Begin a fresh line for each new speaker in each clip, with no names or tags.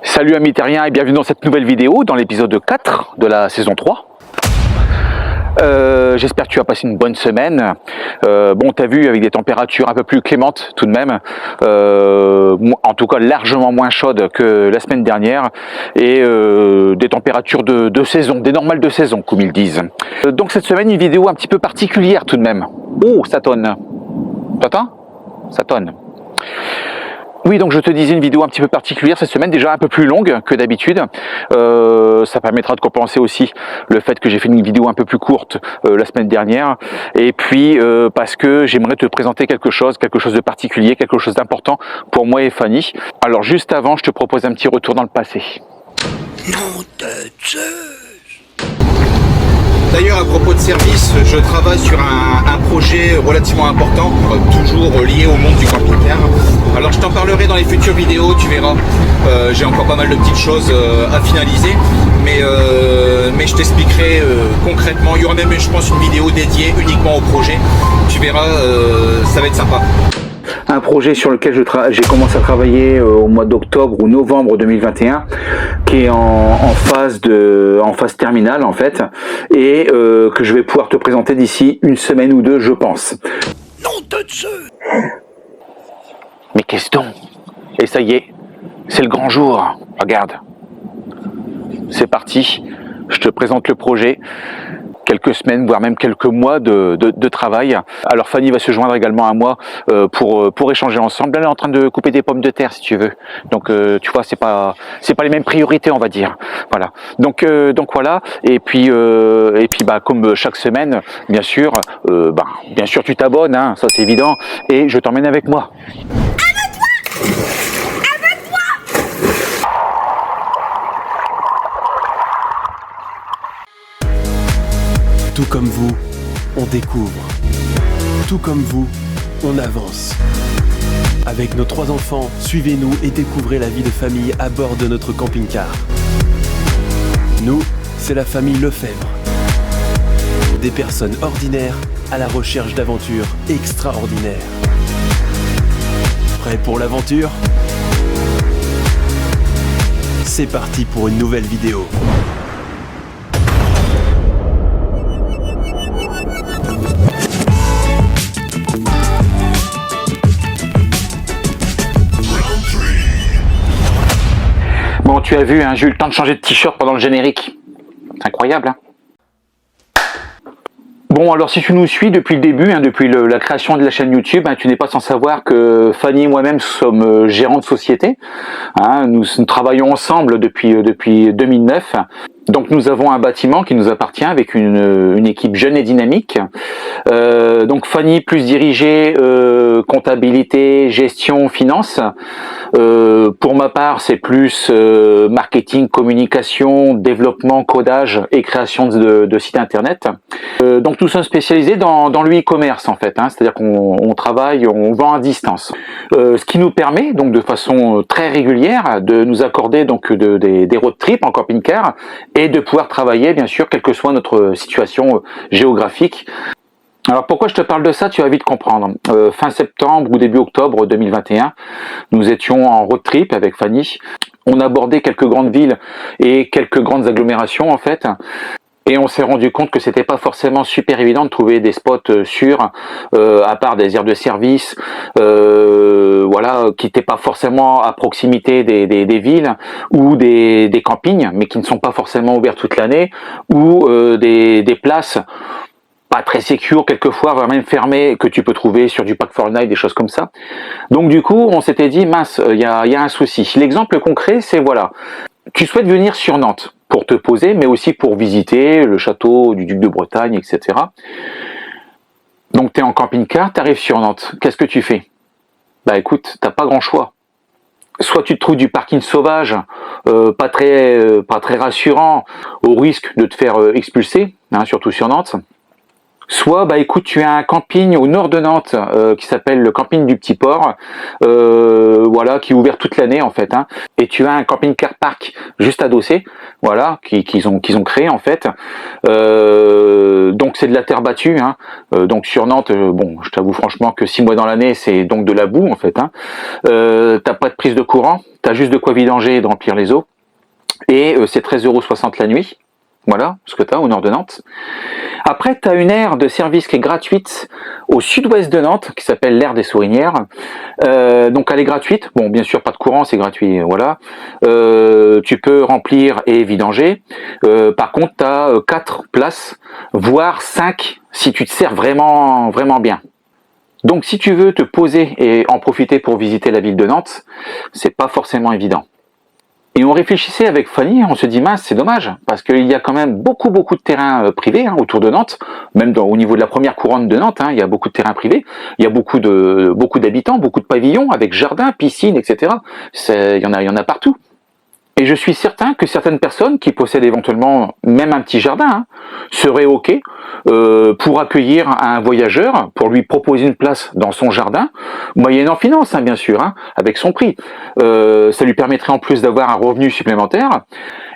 Salut amis terriens et bienvenue dans cette nouvelle vidéo, dans l'épisode 4 de la saison 3. J'espère que tu as passé une bonne semaine. Bon, t'as vu, avec des températures un peu plus clémentes tout de même, en tout cas largement moins chaudes que la semaine dernière, et des températures de saison, des normales de saison comme ils disent. Donc cette semaine, une vidéo un petit peu particulière tout de même. Oh, ça tonne. T'entends ? Ça tonne. Oui, donc je te disais une vidéo un petit peu particulière cette semaine, déjà un peu plus longue que d'habitude. Ça permettra de compenser aussi le fait que j'ai fait une vidéo un peu plus courte la semaine dernière. Et puis parce que j'aimerais te présenter quelque chose de particulier, quelque chose d'important pour moi et Fanny. Alors juste avant, je te propose un petit retour dans le passé.
Nom de Zeus.
D'ailleurs, à propos de service, je travaille sur un projet relativement important, toujours lié au monde du camping-car. Alors je t'en parlerai dans les futures vidéos, tu verras. J'ai encore pas mal de petites choses à finaliser, mais je t'expliquerai concrètement. Il y aura même, je pense, une vidéo dédiée uniquement au projet. Tu verras, ça va être sympa.
Un projet sur lequel j'ai commencé à travailler au mois d'octobre ou novembre 2021, qui est en phase terminale en fait, et que je vais pouvoir te présenter d'ici une semaine ou deux, je pense.
Nom de Zeus.
Mais qu'est-ce donc ? Et ça y est, c'est le grand jour. Regarde, c'est parti. Je te présente le projet. Quelques semaines, voire même quelques mois de travail. Alors Fanny va se joindre également à moi pour échanger ensemble. Elle est en train de couper des pommes de terre, si tu veux. Donc tu vois, c'est pas les mêmes priorités, on va dire. Voilà. Donc voilà. Et puis bah comme chaque semaine, bien sûr, tu t'abonnes, hein, ça c'est évident. Et je t'emmène avec moi.
Tout comme vous, on découvre. Tout comme vous, on avance. Avec nos 3 enfants, suivez-nous et découvrez la vie de famille à bord de notre camping-car. Nous, c'est la famille Lefebvre. Des personnes ordinaires à la recherche d'aventures extraordinaires. Prêts pour l'aventure ? C'est parti pour une nouvelle vidéo.
Bon, tu as vu, hein, j'ai eu le temps de changer de t-shirt pendant le générique. C'est incroyable, hein. Bon, alors si tu nous suis depuis le début, hein, depuis la création de la chaîne YouTube, hein, tu n'es pas sans savoir que Fanny et moi-même sommes gérants de société. Hein, nous travaillons ensemble depuis 2009. Donc nous avons un bâtiment qui nous appartient avec une équipe jeune et dynamique. Donc Fanny plus dirigée comptabilité, gestion, finance. Pour ma part, c'est plus marketing, communication, développement, codage et création de sites internet. Donc nous sommes spécialisés dans le e-commerce en fait, hein, c'est-à-dire qu'on travaille, on vend à distance. Ce qui nous permet donc de façon très régulière de nous accorder donc des road trips en camping-car et de pouvoir travailler bien sûr quelle que soit notre situation géographique. Alors pourquoi je te parle de ça, tu vas vite comprendre. Fin septembre ou début octobre 2021, nous étions en road trip avec Fanny. On abordait quelques grandes villes et quelques grandes agglomérations en fait. Et on s'est rendu compte que c'était pas forcément super évident de trouver des spots sûrs, à part des aires de service, voilà, qui n'étaient pas forcément à proximité des villes ou des campings, mais qui ne sont pas forcément ouverts toute l'année, ou des places pas très sécures quelquefois, voire même fermées, que tu peux trouver sur du Pack4Night, des choses comme ça. Donc du coup, on s'était dit, mince, il y a un souci. L'exemple concret, c'est voilà, tu souhaites venir sur Nantes pour te poser, mais aussi pour visiter le château du duc de Bretagne, etc. Donc tu es en camping-car, tu arrives sur Nantes, qu'est-ce que tu fais ? Bah écoute, t'as pas grand choix. Soit tu te trouves du parking sauvage, pas très rassurant, au risque de te faire expulser, hein, surtout sur Nantes. Soit, bah écoute, tu as un camping au nord de Nantes qui s'appelle le camping du Petit Port, voilà, qui est ouvert toute l'année en fait. Hein. Et tu as un camping-car park juste adossé, voilà, qu'ils ont créé en fait. Donc c'est de la terre battue. Hein. Donc sur Nantes, bon, je t'avoue franchement que 6 mois dans l'année, c'est donc de la boue en fait. Hein. T'as pas de prise de courant, t'as juste de quoi vidanger et de remplir les eaux. Et c'est 13,60 € la nuit. Voilà ce que tu as au nord de Nantes. Après, tu as une aire de service qui est gratuite au sud-ouest de Nantes, qui s'appelle l'aire des Sourinières. Donc elle est gratuite. Bon, bien sûr, pas de courant, c'est gratuit. Voilà. Tu peux remplir et vidanger. Par contre, tu as 4 places, voire 5 si tu te sers vraiment, vraiment bien. Donc si tu veux te poser et en profiter pour visiter la ville de Nantes, c'est pas forcément évident. Et on réfléchissait avec Fanny, on se dit mince, c'est dommage, parce qu'il y a quand même beaucoup de terrains privés hein, autour de Nantes, même au niveau de la première couronne de Nantes, hein, il y a beaucoup de terrains privés, il y a beaucoup d'habitants, beaucoup de pavillons avec jardins, piscines, etc. Il y en a partout. Et je suis certain que certaines personnes qui possèdent éventuellement même un petit jardin hein, seraient OK pour accueillir un voyageur, pour lui proposer une place dans son jardin, moyennant finance hein, bien sûr, hein, avec son prix. Ça lui permettrait en plus d'avoir un revenu supplémentaire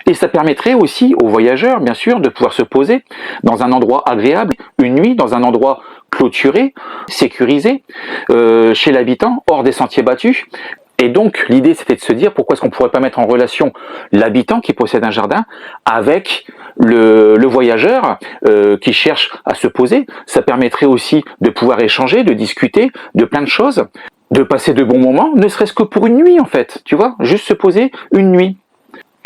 et ça permettrait aussi aux voyageurs bien sûr de pouvoir se poser dans un endroit agréable, une nuit dans un endroit clôturé, sécurisé, chez l'habitant, hors des sentiers battus. Et donc, l'idée, c'était de se dire pourquoi est-ce qu'on ne pourrait pas mettre en relation l'habitant qui possède un jardin avec le voyageur qui cherche à se poser. Ça permettrait aussi de pouvoir échanger, de discuter de plein de choses, de passer de bons moments, ne serait-ce que pour une nuit en fait, tu vois, juste se poser une nuit.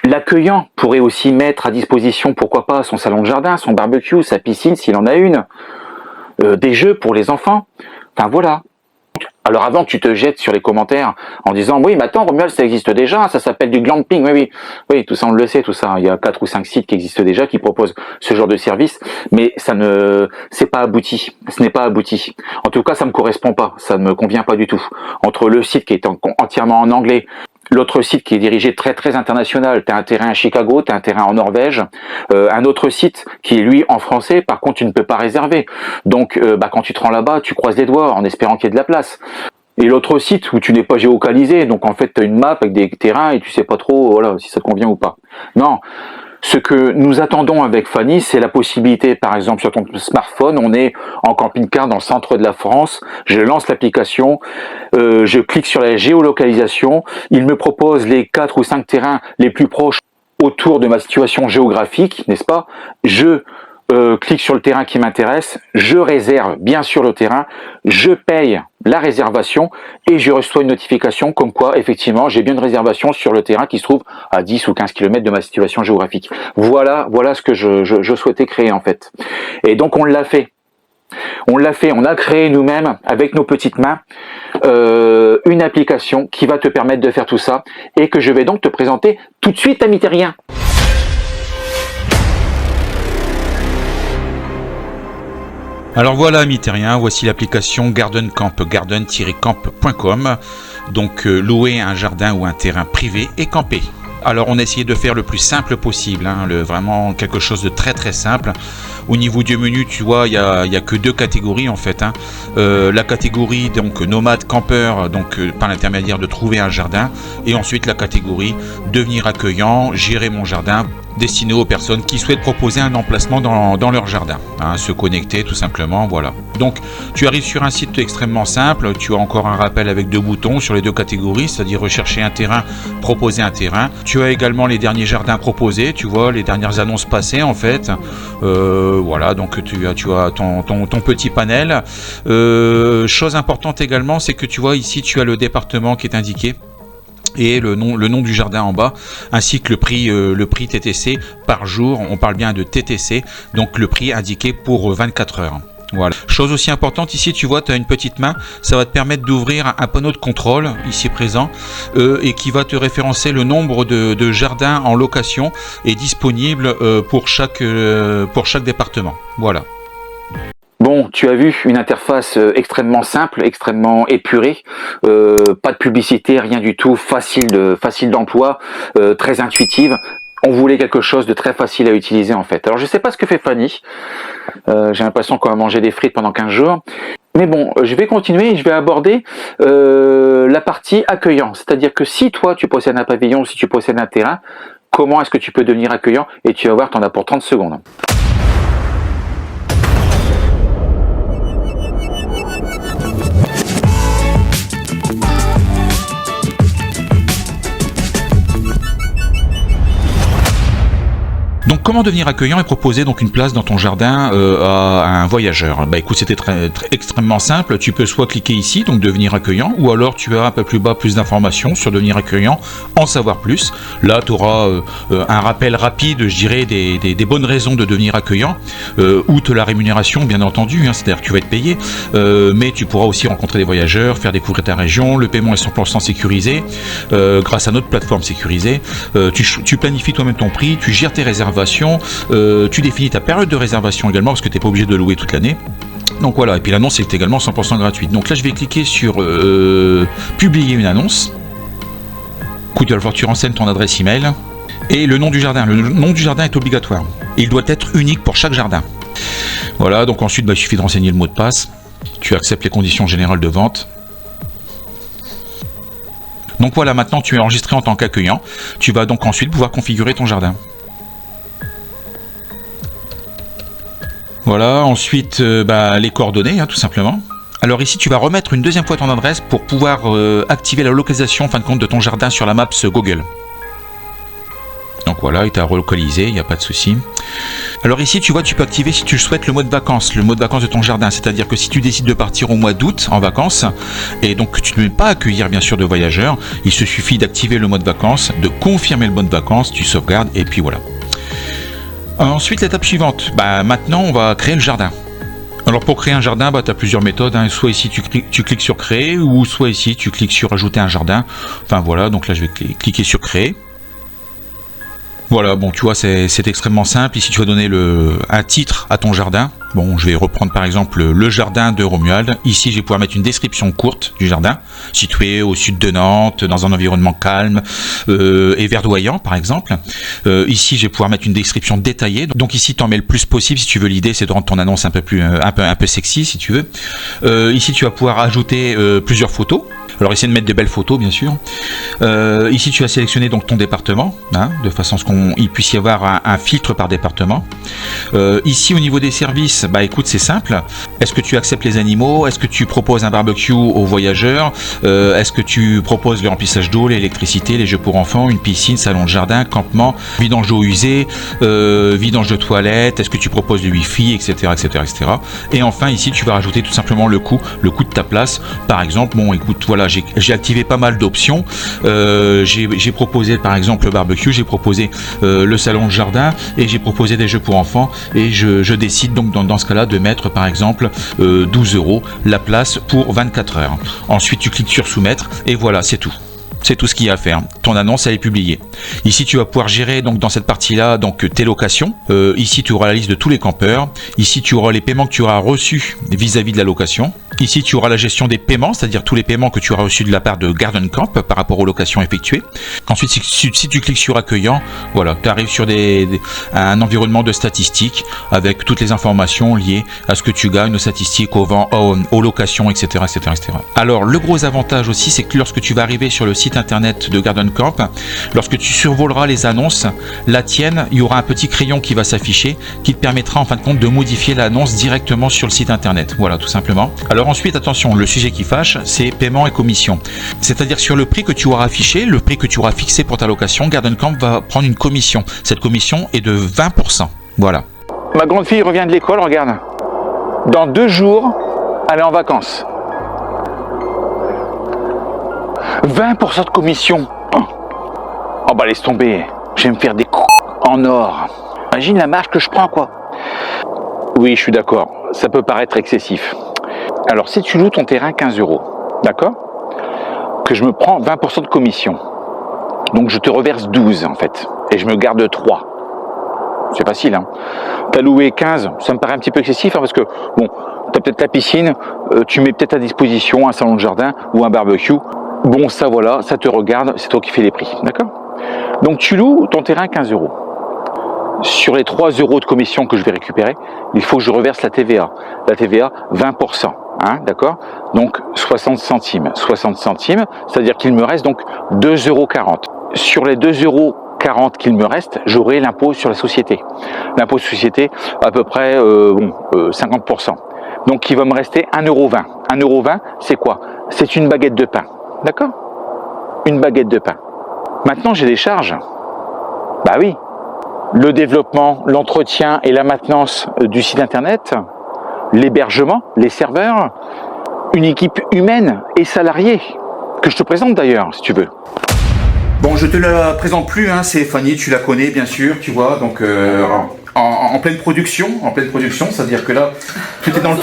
L'accueillant pourrait aussi mettre à disposition, pourquoi pas, son salon de jardin, son barbecue, sa piscine s'il en a une, des jeux pour les enfants, enfin voilà. Alors avant que tu te jettes sur les commentaires en disant oui mais attends Romuald ça existe déjà, ça s'appelle du glamping, oui tout ça on le sait, tout ça, il y a 4 ou 5 sites qui existent déjà qui proposent ce genre de service, mais c'est pas abouti, ce n'est pas abouti. En tout cas ça me correspond pas, ça ne me convient pas du tout. Entre le site qui est entièrement en anglais, l'autre site qui est dirigé très international, tu as un terrain à Chicago, tu as un terrain en Norvège, un autre site qui est lui en français, par contre tu ne peux pas réserver. Donc quand tu te rends là-bas, tu croises les doigts en espérant qu'il y ait de la place. Et l'autre site où tu n'es pas géocalisé, donc en fait tu as une map avec des terrains et tu sais pas trop voilà, si ça te convient ou pas. Non. Ce que nous attendons avec Fanny, c'est la possibilité, par exemple sur ton smartphone, on est en camping-car dans le centre de la France, je lance l'application, je clique sur la géolocalisation, il me propose les 4 ou 5 terrains les plus proches autour de ma situation géographique, n'est-ce pas? Je clique sur le terrain qui m'intéresse, je réserve bien sûr le terrain, je paye la réservation et je reçois une notification comme quoi effectivement j'ai bien une réservation sur le terrain qui se trouve à 10 ou 15 km de ma situation géographique. Voilà ce que je souhaitais créer en fait. Et donc on l'a fait. On a créé nous-mêmes avec nos petites mains une application qui va te permettre de faire tout ça et que je vais donc te présenter tout de suite, ami terrien.
Alors voilà amis terriens, voici l'application Garden Camp, garden-camp.com, donc louer un jardin ou un terrain privé et camper. Alors on a essayé de faire le plus simple possible, hein, vraiment quelque chose de très simple. Au niveau du menu, tu vois, il y a que 2 catégories en fait. Hein. La catégorie donc nomade campeur, donc par l'intermédiaire de trouver un jardin, et ensuite la catégorie devenir accueillant, gérer mon jardin, destiné aux personnes qui souhaitent proposer un emplacement dans leur jardin, hein, se connecter tout simplement, voilà. Donc tu arrives sur un site extrêmement simple, tu as encore un rappel avec 2 boutons sur les 2 catégories, c'est-à-dire rechercher un terrain, proposer un terrain. Tu as également les derniers jardins proposés, tu vois, les dernières annonces passées en fait. Voilà, donc tu as ton petit panel. Chose importante également, c'est que tu vois ici tu as le département qui est indiqué et le nom du jardin en bas, ainsi que le prix TTC par jour. On parle bien de TTC, donc le prix indiqué pour 24 heures. Voilà. Chose aussi importante, ici tu vois, tu as une petite main, ça va te permettre d'ouvrir un panneau de contrôle ici présent et qui va te référencer le nombre de jardins en location et disponibles pour chaque département. Voilà.
Bon, tu as vu une interface extrêmement simple, extrêmement épurée, pas de publicité, rien du tout, facile d'emploi, très intuitive. On voulait quelque chose de très facile à utiliser en fait. Alors je sais pas ce que fait Fanny. J'ai l'impression qu'on va manger des frites pendant 15 jours. Mais bon, je vais continuer et je vais aborder la partie accueillant. C'est-à-dire que si toi tu possèdes un pavillon, si tu possèdes un terrain, comment est-ce que tu peux devenir accueillant? Et tu vas voir, tu en as pour 30 secondes.
Donc comment devenir accueillant et proposer donc une place dans ton jardin à un voyageur? Bah écoute, c'était extrêmement simple. Tu peux soit cliquer ici, donc devenir accueillant, ou alors tu as un peu plus bas plus d'informations sur devenir accueillant, en savoir plus. Là, tu auras un rappel rapide, je dirais, des bonnes raisons de devenir accueillant, outre la rémunération, bien entendu, hein, c'est-à-dire que tu vas être payé, mais tu pourras aussi rencontrer des voyageurs, faire découvrir ta région. Le paiement est 100% sécurisé grâce à notre plateforme sécurisée. Tu planifies toi-même ton prix, tu gères tes réservations. Tu définis ta période de réservation également parce que tu n'es pas obligé de louer toute l'année. Donc voilà, et puis l'annonce est également 100% gratuite. Donc là je vais cliquer sur publier une annonce. Écoute, il va falloir que tu renseignes ton adresse email et le nom du jardin. Le nom du jardin est obligatoire. Il doit être unique pour chaque jardin. Voilà, donc ensuite il suffit de renseigner le mot de passe. Tu acceptes les conditions générales de vente. Donc voilà, maintenant tu es enregistré en tant qu'accueillant. Tu vas donc ensuite pouvoir configurer ton jardin. Voilà, ensuite les coordonnées, hein, tout simplement. Alors ici, tu vas remettre une deuxième fois ton adresse pour pouvoir activer la localisation en fin de compte de ton jardin sur la map Google. Donc voilà, il t'a relocalisé, il n'y a pas de souci. Alors ici, tu vois, tu peux activer si tu le souhaites le mode vacances de ton jardin. C'est-à-dire que si tu décides de partir au mois d'août en vacances, et donc que tu ne veux pas accueillir bien sûr de voyageurs, il se suffit d'activer le mode vacances, de confirmer le mode vacances, tu sauvegardes et puis voilà. Ensuite, l'étape suivante, maintenant on va créer le jardin. Alors pour créer un jardin, tu as plusieurs méthodes, hein. Soit ici tu cliques sur créer, ou soit ici tu cliques sur ajouter un jardin. Enfin voilà, donc là je vais cliquer sur créer. Voilà, bon tu vois c'est extrêmement simple. Ici tu vas donner un titre à ton jardin. Bon, je vais reprendre par exemple le jardin de Romuald. Ici, je vais pouvoir mettre une description courte du jardin, situé au sud de Nantes, dans un environnement calme et verdoyant, par exemple. Ici, je vais pouvoir mettre une description détaillée. Donc ici, tu en mets le plus possible si tu veux. L'idée, c'est de rendre ton annonce un peu sexy, si tu veux. Ici, tu vas pouvoir ajouter plusieurs photos. Alors, essayer de mettre de belles photos, bien sûr. Ici, tu as sélectionné donc ton département, hein, de façon à ce qu'il puisse y avoir un filtre par département. Ici, au niveau des services, écoute, c'est simple. Est-ce que tu acceptes les animaux? Est-ce que tu proposes un barbecue aux voyageurs? Est-ce que tu proposes le remplissage d'eau, l'électricité, les jeux pour enfants, une piscine, salon de jardin, campement, vidange d'eau usée, vidange de toilettes? Est-ce que tu proposes le wifi, etc., etc., etc. Et enfin, ici, tu vas rajouter tout simplement le coût de ta place. Par exemple, bon, écoute, voilà, j'ai activé pas mal d'options. J'ai proposé, par exemple, le barbecue, j'ai proposé le salon de jardin et j'ai proposé des jeux pour enfants. Et je décide donc dans ce cas-là de mettre par exemple 12 € la place pour 24 heures. Ensuite tu cliques sur soumettre et voilà, c'est tout. C'est tout ce qu'il y a à faire. Ton annonce, elle est publiée. Ici, tu vas pouvoir gérer donc dans cette partie-là donc tes locations. Ici, tu auras la liste de tous les campeurs. Ici, tu auras les paiements que tu auras reçus vis-à-vis de la location. Ici, tu auras la gestion des paiements, c'est-à-dire tous les paiements que tu auras reçus de la part de Garden Camp par rapport aux locations effectuées. Ensuite, si tu cliques sur accueillant, voilà, tu arrives sur un environnement de statistiques avec toutes les informations liées à ce que tu gagnes, aux statistiques, aux locations, etc., etc., etc. Alors, le gros avantage aussi, c'est que lorsque tu vas arriver sur le site internet de Garden Camp, lorsque tu survoleras les annonces, la tienne, il y aura un petit crayon qui va s'afficher, qui te permettra en fin de compte de modifier l'annonce directement sur le site internet. Voilà, tout simplement. Alors ensuite, attention, le sujet qui fâche, c'est paiement et commission. C'est-à-dire sur le prix que tu auras affiché, le prix que tu auras fixé pour ta location, Garden Camp va prendre une commission. Cette commission est de 20%. Voilà.
Ma grande fille revient de l'école, regarde. Dans 2 jours, elle est en vacances. 20% de commission. Oh bah laisse tomber. Je vais me faire des coups en or. Imagine la marge que je prends, quoi. Oui, je suis d'accord. Ça peut paraître excessif. Alors, si tu loues ton terrain 15 €, d'accord? Que je me prends 20% de commission. Donc, je te reverse 12, en fait. Et je me garde 3. C'est facile, hein. T'as loué 15, ça me paraît un petit peu excessif, hein, parce que, bon, t'as peut-être la piscine, tu mets peut-être à disposition un salon de jardin ou un barbecue. Bon, ça, voilà, ça te regarde, c'est toi qui fais les prix, d'accord? Donc tu loues ton terrain 15 €. Sur les 3 € de commission que je vais récupérer, il faut que je reverse la TVA. La TVA, 20%, hein, d'accord? Donc 60 centimes. 60 centimes, c'est-à-dire qu'il me reste donc 2,40 €. Sur les 2,40 € qu'il me reste, j'aurai l'impôt sur la société. L'impôt sur la société, à peu près 50%. Donc il va me rester 1,20 €. 1,20 €, c'est quoi? C'est une baguette de pain, d'accord? Une baguette de pain. Maintenant, j'ai des charges. Bah oui. Le développement, l'entretien et la maintenance du site internet, l'hébergement, les serveurs, une équipe humaine et salariée, que je te présente d'ailleurs, si tu veux.
Bon, je te la présente plus, hein, c'est Fanny, tu la connais bien sûr, tu vois, donc en pleine production, c'est-à-dire que là, tout est dans le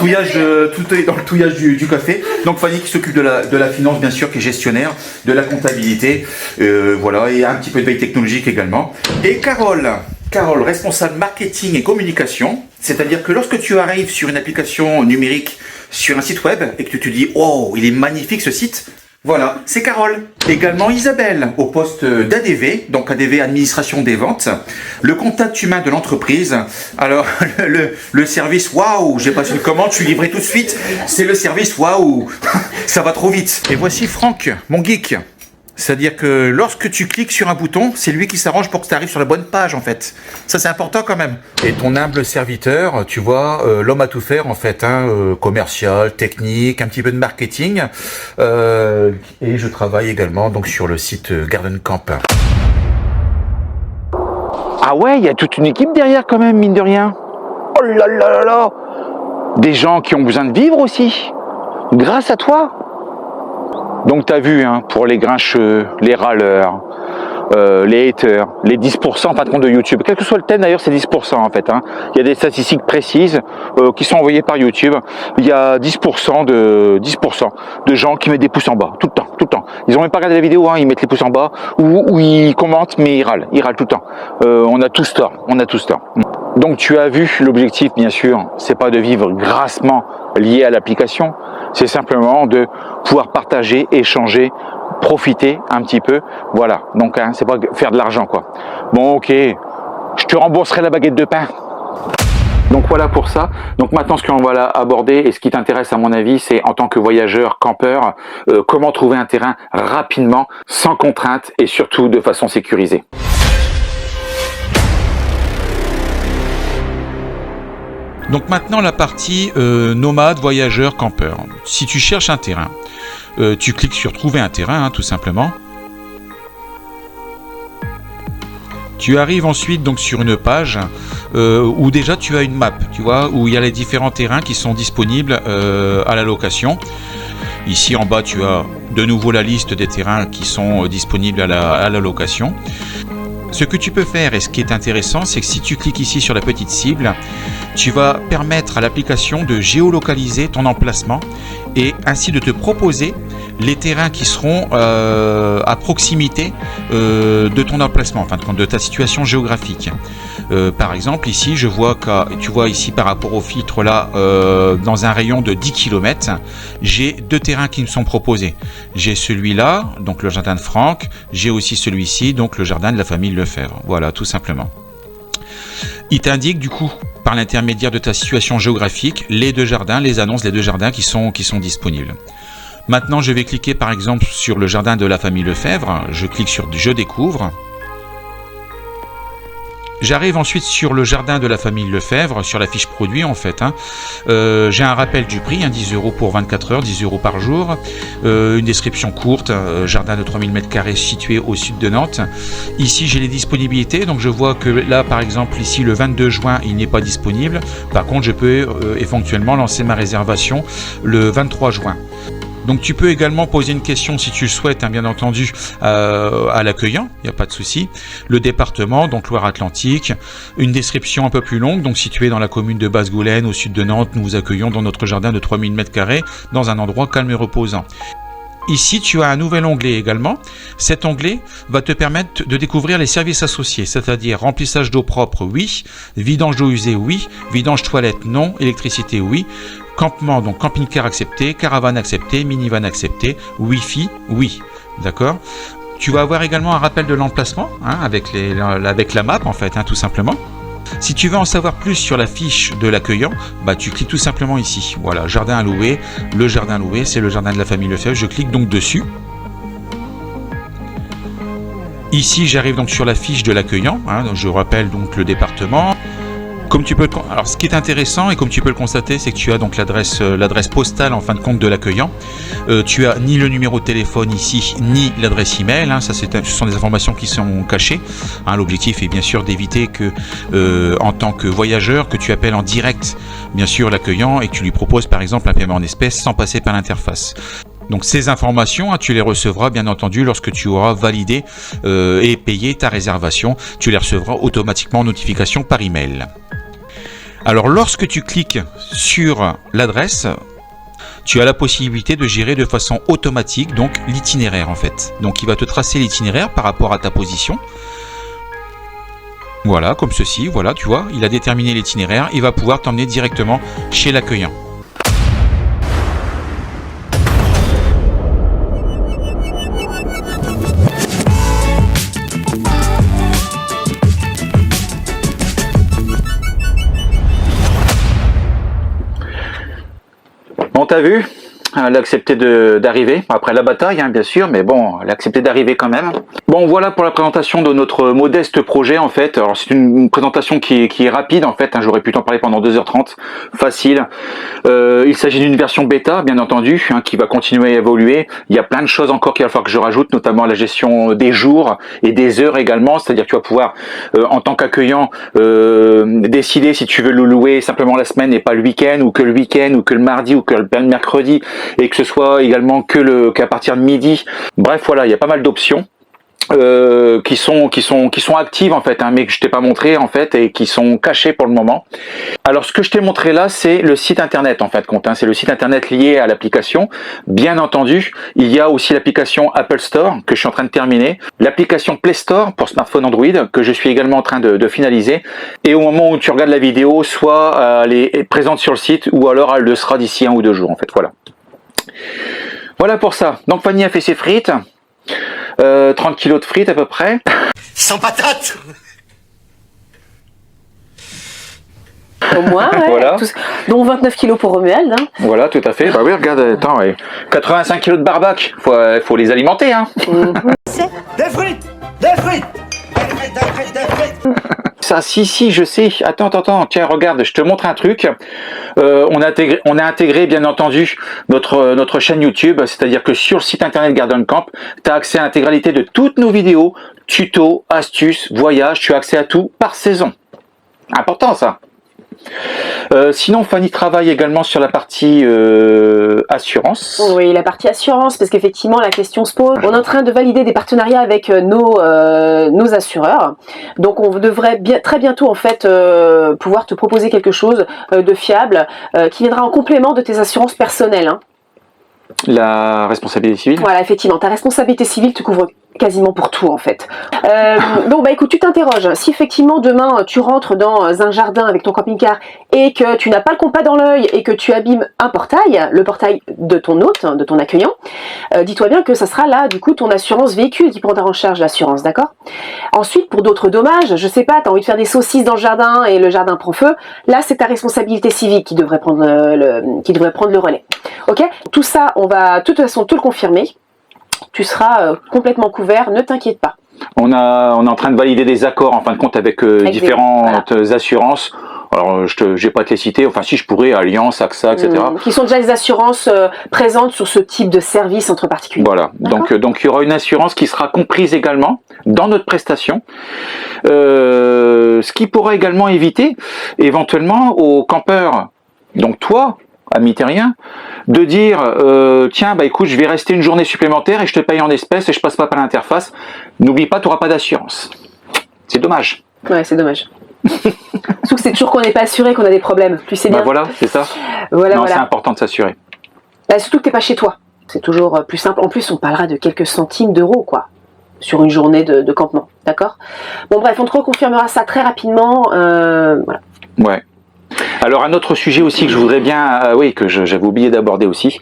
touillage, du café. Donc Fanny qui s'occupe de la finance bien sûr, qui est gestionnaire, de la comptabilité, voilà, et un petit peu de veille technologique également. Et Carole, responsable marketing et communication, c'est-à-dire que lorsque tu arrives sur une application numérique, sur un site web, et que tu te dis « Oh, il est magnifique ce site !» Voilà, c'est Carole. Également Isabelle, au poste d'ADV, donc ADV Administration des Ventes, le contact humain de l'entreprise. Alors, le service, waouh, j'ai passé une commande, je suis livré tout de suite, c'est le service, waouh, ça va trop vite. Et voici Franck, mon geek. C'est-à-dire que lorsque tu cliques sur un bouton, c'est lui qui s'arrange pour que tu arrives sur la bonne page en fait. Ça c'est important quand même. Et ton humble serviteur, tu vois, l'homme à tout faire en fait, hein, commercial, technique, un petit peu de marketing. Et je travaille également donc sur le site Garden Camp.
Ah ouais, il y a toute une équipe derrière quand même, mine de rien. Oh là là là là! Des gens qui ont besoin de vivre aussi, grâce à toi. Donc tu as vu, hein, pour les grincheux, les râleurs, les haters, les 10% patron de YouTube, quel que soit le thème d'ailleurs, c'est 10% en fait. Hein. Il y a des statistiques précises qui sont envoyées par YouTube. Il y a 10% de gens qui mettent des pouces en bas, tout le temps. Ils n'ont même pas regardé la vidéo, hein, ils mettent les pouces en bas, ou ils commentent, mais ils râlent tout le temps. On a tous tort, Donc tu as vu, l'objectif bien sûr, c'est pas de vivre grassement lié à l'application, c'est simplement de pouvoir partager, échanger, profiter un petit peu, voilà. Donc hein, c'est pas faire de l'argent quoi. Bon ok, je te rembourserai la baguette de pain. Donc voilà pour ça. Donc maintenant ce qu'on va aborder et ce qui t'intéresse à mon avis, c'est en tant que voyageur, campeur, comment trouver un terrain rapidement, sans contrainte et surtout de façon sécurisée.
Donc maintenant la partie nomade, voyageur, campeur. Si tu cherches un terrain, tu cliques sur trouver un terrain, hein, tout simplement. Tu arrives ensuite donc sur une page où déjà tu as une map, tu vois, où il y a les différents terrains qui sont disponibles à la location. Ici en bas tu as de nouveau la liste des terrains qui sont disponibles à la location. Ce que tu peux faire et ce qui est intéressant, c'est que si tu cliques ici sur la petite cible, tu vas permettre à l'application de géolocaliser ton emplacement et ainsi de te proposer les terrains qui seront à proximité de ton emplacement, enfin de ta situation géographique. Par exemple, ici, je vois que tu vois ici par rapport au filtre là, dans un rayon de 10 km, j'ai deux terrains qui me sont proposés. J'ai celui-là, donc le jardin de Franck, j'ai aussi celui-ci, donc le jardin de la famille Lefebvre. Voilà, tout simplement. Il t'indique du coup, par l'intermédiaire de ta situation géographique, les deux jardins, les annonces des deux jardins qui sont disponibles. Maintenant, je vais cliquer par exemple sur le jardin de la famille Lefebvre. Je clique sur « Je découvre ». J'arrive ensuite sur le jardin de la famille Lefebvre, sur la fiche produit en fait. Hein. J'ai un rappel du prix, hein, 10 € pour 24 heures, 10 € par jour. Une description courte, jardin de 3000 m² situé au sud de Nantes. Ici j'ai les disponibilités, donc je vois que là par exemple ici le 22 juin il n'est pas disponible. Par contre je peux éventuellement lancer ma réservation le 23 juin. Donc tu peux également poser une question si tu le souhaites, hein, bien entendu, à l'accueillant, il n'y a pas de souci. Le département, donc Loire-Atlantique, une description un peu plus longue, donc située dans la commune de Basse-Goulaine, au sud de Nantes, nous vous accueillons dans notre jardin de 3000 m², dans un endroit calme et reposant. Ici, tu as un nouvel onglet également. Cet onglet va te permettre de découvrir les services associés, c'est-à-dire remplissage d'eau propre, oui, vidange d'eau usée, oui, vidange toilette, non, électricité, oui, campement, donc camping-car accepté, caravane accepté, minivan accepté, Wi-Fi, oui, d'accord. Tu vas avoir également un rappel de l'emplacement avec la map en fait, tout simplement. Si tu veux en savoir plus sur la fiche de l'accueillant, tu cliques tout simplement ici. Voilà, jardin à louer. Le jardin à louer, c'est le jardin de la famille Lefebvre. Je clique donc dessus. Ici, j'arrive donc sur la fiche de l'accueillant. Je rappelle donc le département. Comme tu peux alors, ce qui est intéressant et comme tu peux le constater, c'est que tu as donc l'adresse postale en fin de compte de l'accueillant. Tu as ni le numéro de téléphone ici, ni l'adresse email. Ce sont des informations qui sont cachées. L'objectif est bien sûr d'éviter que, en tant que voyageur, que tu appelles en direct, bien sûr, l'accueillant et que tu lui proposes par exemple un paiement en espèces sans passer par l'interface. Donc ces informations, tu les recevras bien entendu lorsque tu auras validé et payé ta réservation. Tu les recevras automatiquement en notification par email. Alors lorsque tu cliques sur l'adresse, tu as la possibilité de gérer de façon automatique donc l'itinéraire en fait. Donc il va te tracer l'itinéraire par rapport à ta position. Voilà, comme ceci, voilà, tu vois, il a déterminé l'itinéraire, il va pouvoir t'emmener directement chez l'accueillant.
Bon, t'as vu, elle a accepté d'arriver, après la bataille bien sûr, mais bon, elle a accepté d'arriver quand même. Bon, voilà pour la présentation de notre modeste projet en fait. Alors c'est une présentation qui est rapide en fait, j'aurais pu t'en parler pendant 2h30, facile. Il s'agit d'une version bêta bien entendu, qui va continuer à évoluer. Il y a plein de choses encore qu'il va falloir que je rajoute, notamment la gestion des jours et des heures également, c'est-à-dire que tu vas pouvoir en tant qu'accueillant décider si tu veux le louer simplement la semaine et pas le week-end, ou que le week-end, ou que le mardi, ou que le mercredi, et que ce soit également qu'à partir de midi. Bref, voilà, il y a pas mal d'options qui sont actives en fait, mais que je t'ai pas montré en fait et qui sont cachées pour le moment. Alors ce que je t'ai montré là, c'est le site internet en fait compte, c'est le site internet lié à l'application. Bien entendu, il y a aussi l'application Apple Store que je suis en train de terminer, l'application Play Store pour smartphone Android que je suis également en train de finaliser, et au moment où tu regardes la vidéo, soit elle est présente sur le site ou alors elle le sera d'ici 1 ou 2 jours en fait. Voilà pour ça. Donc Fanny a fait ses frites. 30 kilos de frites à peu près.
Sans patate.
Au moins, ouais,
voilà.
Dont 29 kilos pour Romuald.
Voilà, tout à fait. Bah oui, regarde, attends, 85 kilos de barbac. Faut les alimenter,
Des frites. Des frites. Des frites.
Ça, si, je sais. Attends, tiens, regarde, je te montre un truc. On a intégré, bien entendu, notre chaîne YouTube, c'est-à-dire que sur le site internet Garden Camp, tu as accès à l'intégralité de toutes nos vidéos, tutos, astuces, voyages, tu as accès à tout par saison. Important, ça. Sinon, Fanny travaille également sur la partie assurance.
Oui, la partie assurance, parce qu'effectivement, la question se pose. On est en train de valider des partenariats avec nos assureurs. Donc, on devrait très bientôt, en fait, pouvoir te proposer quelque chose de fiable qui viendra en complément de tes assurances personnelles.
La responsabilité civile.
Voilà, effectivement, ta responsabilité civile te couvre quasiment pour tout en fait. Bon bah écoute, tu t'interroges. Si effectivement demain tu rentres dans un jardin avec ton camping-car et que tu n'as pas le compas dans l'œil et que tu abîmes un portail, le portail de ton hôte, de ton accueillant, dis-toi bien que ça sera là du coup ton assurance véhicule qui prendra en charge l'assurance, d'accord? Ensuite, pour d'autres dommages, je sais pas, tu as envie de faire des saucisses dans le jardin et le jardin prend feu, là c'est ta responsabilité civique qui devrait prendre le relais. Ok? Tout ça, on va de toute façon te le confirmer. Tu seras complètement couvert, ne t'inquiète pas.
On est en train de valider des accords en fin de compte avec différentes assurances. Alors, je vais pas te les citer, enfin si je pourrais, Alliance, AXA, etc.
Qui sont déjà des assurances présentes sur ce type de service entre particuliers.
Voilà, donc il y aura une assurance qui sera comprise également dans notre prestation. Ce qui pourra également éviter, éventuellement, aux campeurs, donc toi, ami terrien, de dire tiens bah écoute je vais rester une journée supplémentaire et je te paye en espèces et je passe pas par l'interface. N'oublie pas, tu n'auras pas d'assurance. C'est dommage.
Ouais, c'est dommage. Surtout que c'est toujours qu'on n'est pas assuré, qu'on a des problèmes. Tu sais bien.
Bah voilà, c'est ça.
Voilà.
C'est important de s'assurer.
Bah, surtout que t'es pas chez toi. C'est toujours plus simple. En plus, on parlera de quelques centimes d'euros, quoi, sur une journée de campement. D'accord? Bon bref, on te reconfirmera ça très rapidement. Voilà.
Ouais. Alors un autre sujet aussi que je voudrais bien, oui, que j'avais oublié d'aborder aussi.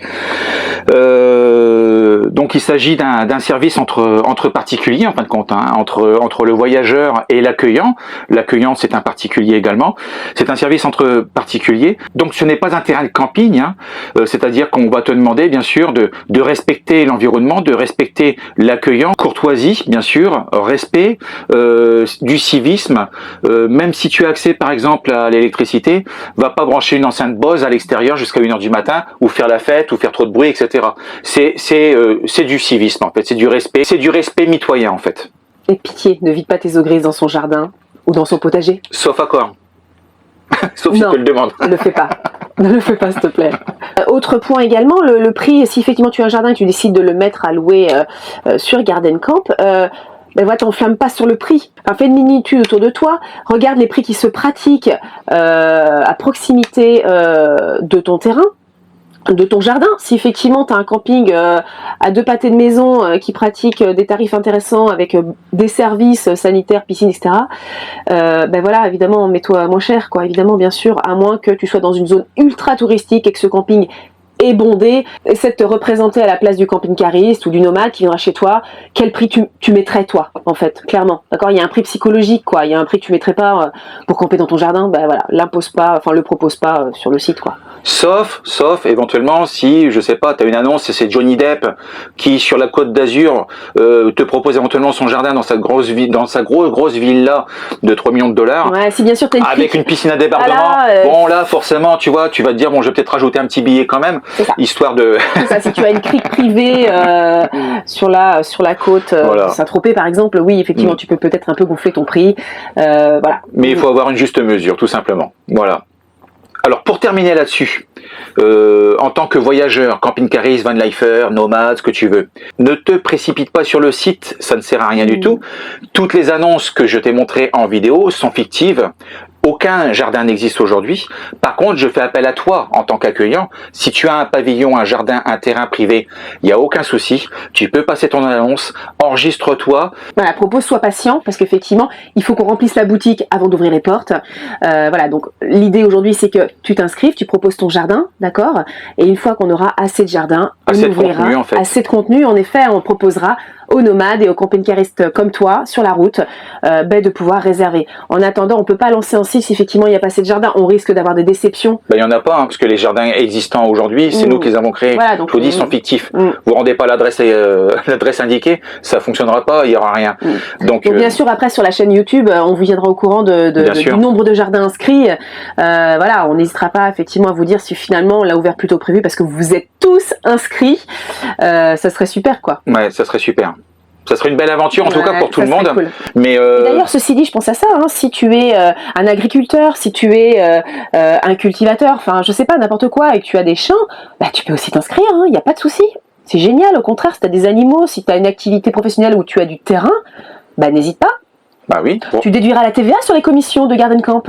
Donc il s'agit d'un service entre particuliers en fin de compte, hein, entre le voyageur et l'accueillant. L'accueillant c'est un particulier également. C'est un service entre particuliers. Donc ce n'est pas un terrain de camping, hein, c'est-à-dire qu'on va te demander bien sûr de respecter l'environnement, de respecter l'accueillant, courtoisie bien sûr, respect, du civisme. Même si tu as accès par exemple à l'électricité, va pas brancher une enceinte Bose à l'extérieur jusqu'à 1h du matin ou faire la fête ou faire trop de bruit, etc. C'est du civisme en fait, c'est du respect mitoyen en fait.
Et pitié, ne vide pas tes eaux grises dans son jardin ou dans son potager.
Sauf accord. Sauf si tu le demandes.
Ne le fais pas. Ne le fais pas, s'il te plaît. Autre point également, le prix, si effectivement tu as un jardin et que tu décides de le mettre à louer sur Garden Camp, ben voilà, t'enflamme pas sur le prix. Enfin, fais une mini-étude autour de toi, regarde les prix qui se pratiquent à proximité de ton terrain, de ton jardin. Si effectivement tu as un camping à 2 pâtés de maison qui pratique des tarifs intéressants avec des services sanitaires, piscine, etc. Ben voilà, évidemment, mets-toi moins cher, quoi. Évidemment, bien sûr, à moins que tu sois dans une zone ultra touristique et que ce camping est bondé. Essaie de te représenter à la place du camping-cariste ou du nomade qui viendra chez toi. Quel prix tu mettrais, toi, en fait, clairement. D'accord, il y a un prix psychologique, quoi. Il y a un prix que tu mettrais pas pour camper dans ton jardin. Ben voilà, l'impose pas, enfin le propose pas sur le site, quoi.
Sauf éventuellement si, je sais pas, tu as une annonce et c'est Johnny Depp qui sur la Côte d'Azur te propose éventuellement son jardin dans sa grosse villa de 3 millions de dollars.
Ouais, si bien sûr t'as
avec une piscine à débardement.
Voilà,
bon là forcément tu vois, tu vas te dire bon je vais peut-être rajouter un petit billet quand même, histoire de.
C'est ça, si tu as une crique privée sur la côte
voilà.
Saint-Tropez par exemple, oui effectivement tu peux peut-être un peu gonfler ton prix. Voilà.
Mais il faut avoir une juste mesure tout simplement. Voilà. Alors pour terminer là-dessus, en tant que voyageur, camping-cariste, van lifer, nomade, ce que tu veux, ne te précipite pas sur le site, ça ne sert à rien du tout. Toutes les annonces que je t'ai montrées en vidéo sont fictives. Aucun jardin n'existe aujourd'hui. Par contre, je fais appel à toi en tant qu'accueillant. Si tu as un pavillon, un jardin, un terrain privé, il n'y a aucun souci. Tu peux passer ton annonce, enregistre-toi.
Voilà, propose, sois patient parce qu'effectivement, il faut qu'on remplisse la boutique avant d'ouvrir les portes. Voilà, donc l'idée aujourd'hui, c'est que tu t'inscrives, tu proposes ton jardin, d'accord? Et une fois qu'on aura assez de jardin,
assez de contenu, en fait.
Assez de contenu, en effet, on proposera aux nomades et aux camping-caristes comme toi sur la route de pouvoir réserver. En attendant, on peut pas lancer un site si effectivement il n'y a pas assez de jardin, on risque d'avoir des déceptions.
Il y en a pas, hein, parce que les jardins existants aujourd'hui, c'est nous qui les avons créés.
Voilà, donc,
je vous dis, ils sont fictifs. Vous rendez pas l'adresse indiquée, ça fonctionnera pas, il y aura rien. Donc
bien sûr, après sur la chaîne YouTube, on vous viendra au courant du nombre de jardins inscrits. Voilà, on n'hésitera pas effectivement à vous dire si finalement on l'a ouvert plus tôt prévu parce que vous êtes tous inscrits. Ça serait super, quoi.
Ouais, ça serait super. Ça serait une belle aventure en tout cas pour tout le monde.
Cool.
Mais
d'ailleurs, ceci dit, je pense à ça. Hein, si tu es un agriculteur, si tu es un cultivateur, enfin, je sais pas, n'importe quoi, et que tu as des champs, bah, tu peux aussi t'inscrire. Il n'y a pas de souci. C'est génial. Au contraire, si tu as des animaux, si tu as une activité professionnelle où tu as du terrain, bah, n'hésite pas.
Bah oui. Bon.
Tu déduiras la TVA sur les commissions de Garden Camp.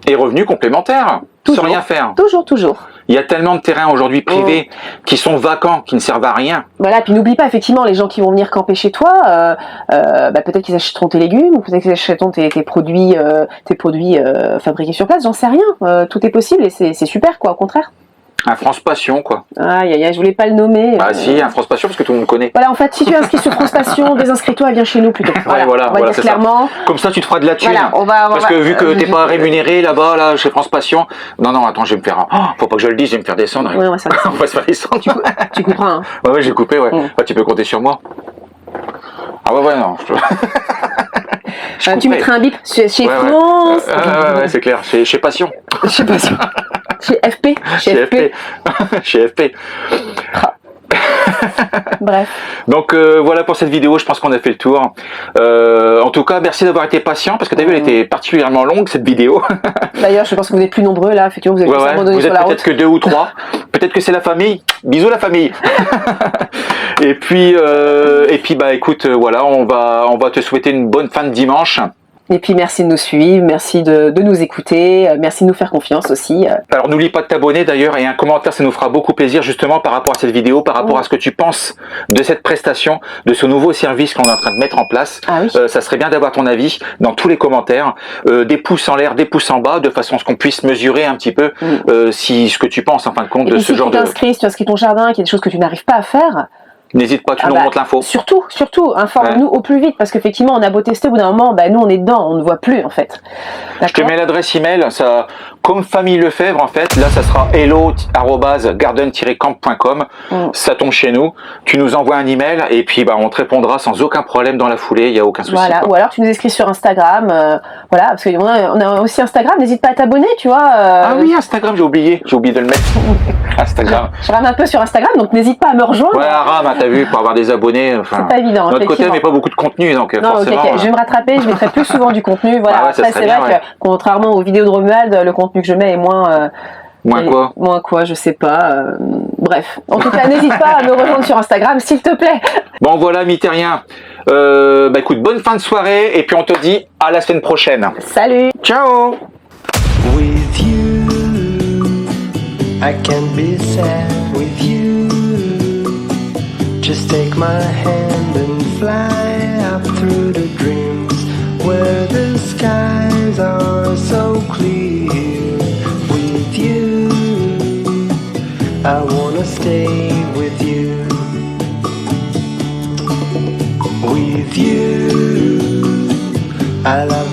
Et revenus complémentaires,
toujours,
sans rien faire.
Toujours.
Il y a tellement de terrains aujourd'hui privés qui sont vacants, qui ne servent à rien.
Voilà, puis n'oublie pas, effectivement, les gens qui vont venir camper chez toi, peut-être qu'ils achèteront tes légumes, ou peut-être qu'ils achèteront tes produits fabriqués sur place, j'en sais rien. Tout est possible et c'est super, quoi, au contraire.
Un France Passion, quoi.
Aïe, je voulais pas le nommer.
Ah si, un France Passion, parce que tout le monde connaît.
Voilà, en fait, si tu es inscrit sur France Passion, désinscris-toi et viens chez nous plutôt.
Voilà,
on va dire clairement.
Ça. Comme ça, tu te feras de la thune.
Voilà,
parce que vu que t'es pas rémunéré là-bas, là, chez France Passion, non, attends, je vais me faire... faut pas que je le dise, je vais me faire descendre.
Ouais, on va se
faire descendre.
Tu couperas, hein.
Ouais, j'ai coupé, ouais. Tu peux compter sur moi. Ah ouais, non.
Tu mettras un bip chez France.
Ouais, c'est clair. Chez Passion.
Chez Passion. Chez FP.
Chez FP.
Bref.
Donc voilà pour cette vidéo, je pense qu'on a fait le tour. En tout cas, merci d'avoir été patient parce que tu as vu, elle était particulièrement longue cette vidéo. D'ailleurs,
je pense que vous êtes plus nombreux là, effectivement, vous avez tous abandonné sur la route.
Vous êtes peut-être que 2 ou 3. Peut-être que c'est la famille. Bisous la famille. Et puis bah écoute, voilà, on va te souhaiter une bonne fin de dimanche.
Et puis merci de nous suivre, merci de nous écouter, merci de nous faire confiance aussi.
Alors n'oublie pas de t'abonner d'ailleurs et un commentaire, ça nous fera beaucoup plaisir justement par rapport à cette vidéo, par rapport à ce que tu penses de cette prestation, de ce nouveau service qu'on est en train de mettre en place.
Ah oui.
Ça serait bien d'avoir ton avis dans tous les commentaires, des pouces en l'air, des pouces en bas, de façon à ce qu'on puisse mesurer un petit peu si ce que tu penses en fin de compte
Et
de
puis,
ce
si
genre
tu t'inscris, si tu inscris ton jardin, qu'il y a des choses que tu n'arrives pas à faire,
N'hésite pas, tu nous remontes l'info.
Surtout, informe-nous au plus vite, parce qu'effectivement, on a beau tester, au bout d'un moment, nous on est dedans, on ne voit plus en fait.
Je te mets l'adresse email, ça, comme Famille Lefebvre en fait, là ça sera hello@garden-camp.com, ça tombe chez nous, tu nous envoies un email et puis on te répondra sans aucun problème dans la foulée, il n'y a aucun souci.
Voilà, ou alors tu nous écris sur Instagram, voilà, parce qu'on a aussi Instagram, n'hésite pas à t'abonner, tu vois.
Ah oui, Instagram, j'ai oublié de le mettre. Instagram.
Je rame un peu sur Instagram, donc n'hésite pas à me rejoindre.
Voilà, rame, t'as vu, pour avoir des abonnés.
C'est pas évident.
De notre côté, on met pas beaucoup de contenu, donc
non,
forcément.
Je vais me rattraper, je mettrai plus souvent du contenu. Voilà. Après, c'est vrai que contrairement aux vidéos de Romuald, le contenu que je mets est moins. Moins quoi, je sais pas. Bref. En tout cas, n'hésite pas à me rejoindre sur Instagram, s'il te plaît.
Bon, voilà, Mitterrien. Écoute, bonne fin de soirée, et puis on te dit à la semaine prochaine.
Salut.
Ciao.
With you, I can be sad with you. Just take my hand and fly up through the dreams where the skies are so clear. With you, I wanna stay with you. With you, I love